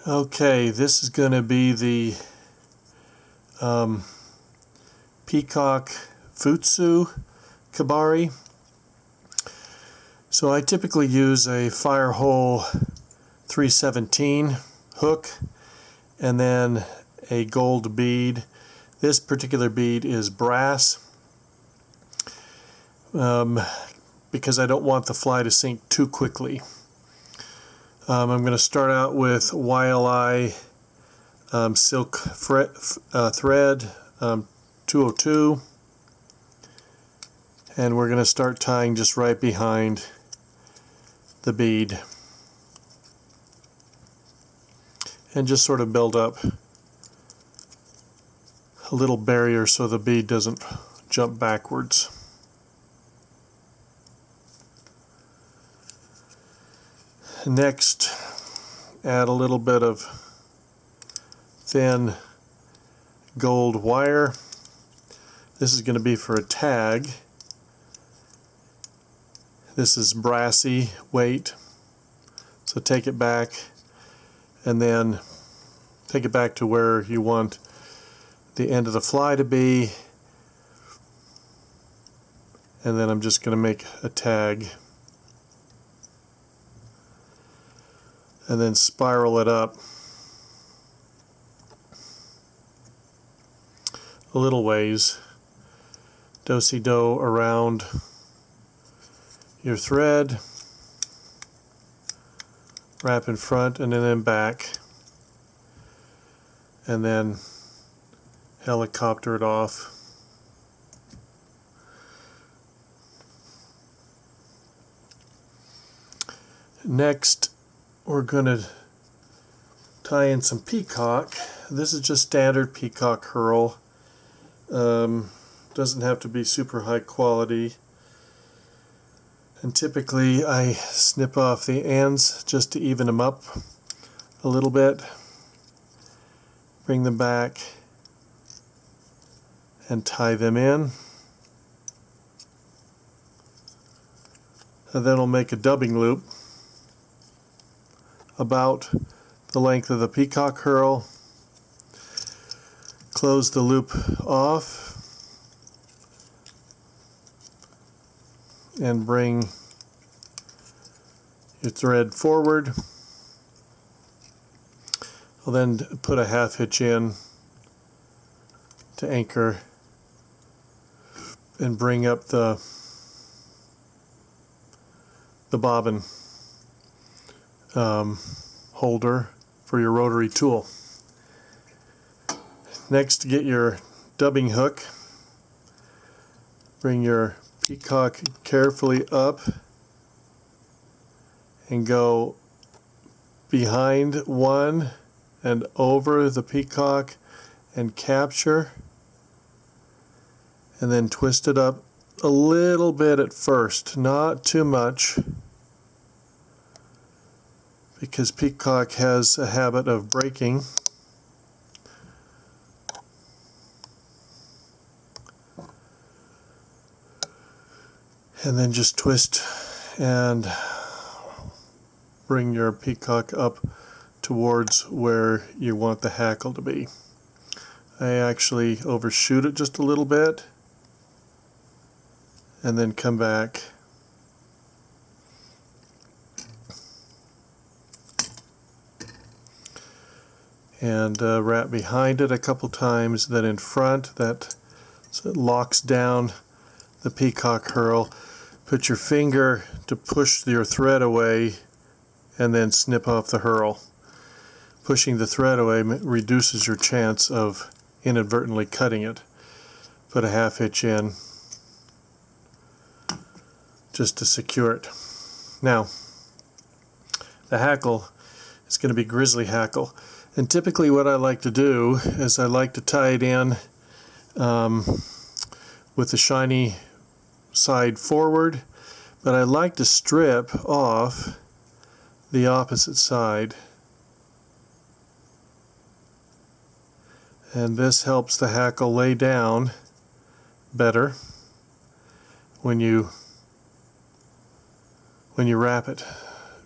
Okay, this is going to be the Peacock Futsu Kebari. So I typically use a Firehole 317 hook and then a gold bead. This particular bead is brass because I don't want the fly to sink too quickly. I'm going to start out with 𝗦𝗹𝗶𝗲 silk thread 202, and we're going to start tying just right behind the bead and just sort of build up a little barrier so the bead doesn't jump backwards. Next, add a little bit of thin gold wire. This is going to be for a tag. This is brassy weight, so take it back and then take it back to where you want the end of the fly to be, and then I'm just going to make a tag and then spiral it up a little ways, 𝗧𝗲𝗶𝗲 around your thread, wrap in front and then back, and then helicopter it off. Next, we're going to tie in some peacock. This is just standard peacock herl. Doesn't have to be super high quality. And typically I snip off the ends just to even them up a little bit. Bring them back and tie them in. And then I'll make a dubbing loop about the length of the peacock herl. Close the loop off and bring your thread forward. I'll then put a half hitch in to anchor and bring up the bobbin holder for your rotary tool. Next, to get your dubbing hook, bring your peacock carefully up and go behind one and over the peacock and capture, and then twist it up a little bit at first, not too much, because peacock has a habit of breaking. And then just twist and bring your peacock up towards where you want the hackle to be. I actually overshoot it just a little bit and then come back and wrap behind it a couple times, then in front, so it locks down the peacock herl. Put your finger to push your thread away and then snip off the herl. Pushing the thread away reduces your chance of inadvertently cutting it. Put a half hitch in just to secure it. Now, the hackle is going to be grizzly hackle. And typically what I like to do is I like to tie it in with the shiny side forward, but I like to strip off the opposite side, and this helps the hackle lay down better when you wrap it.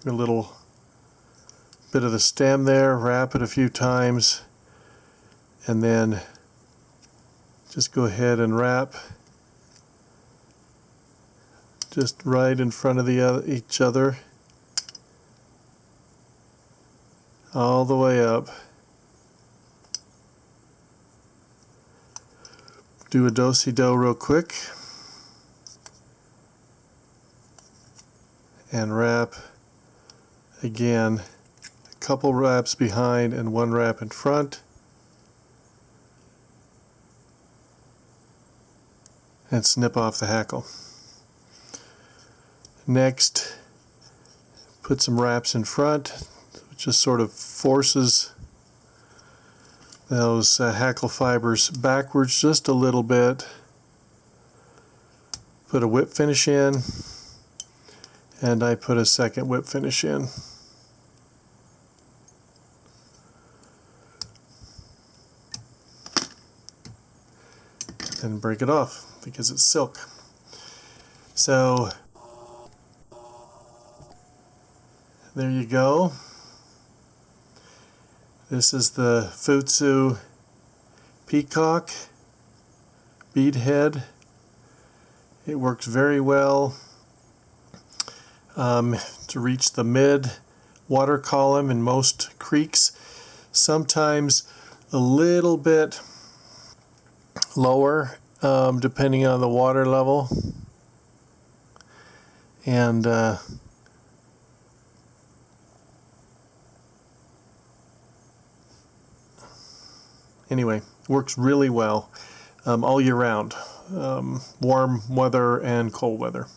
A little bit of the stem there, wrap it a few times, and then just go ahead and wrap just right in front of each other all the way up. Do a 𝗏𝗧𝗏 real quick and wrap again, a couple wraps behind and one wrap in front, and snip off the hackle. Next, put some wraps in front, which just sort of forces those hackle fibers backwards just a little bit. Put a whip finish in, and I put a second whip finish in. And break it off because it's silk. So there you go. This is the Futsu Peacock bead head. It works very well to reach the mid water column in most creeks. Sometimes a little bit lower depending on the water level. And anyway, works really well all year round, warm weather and cold weather.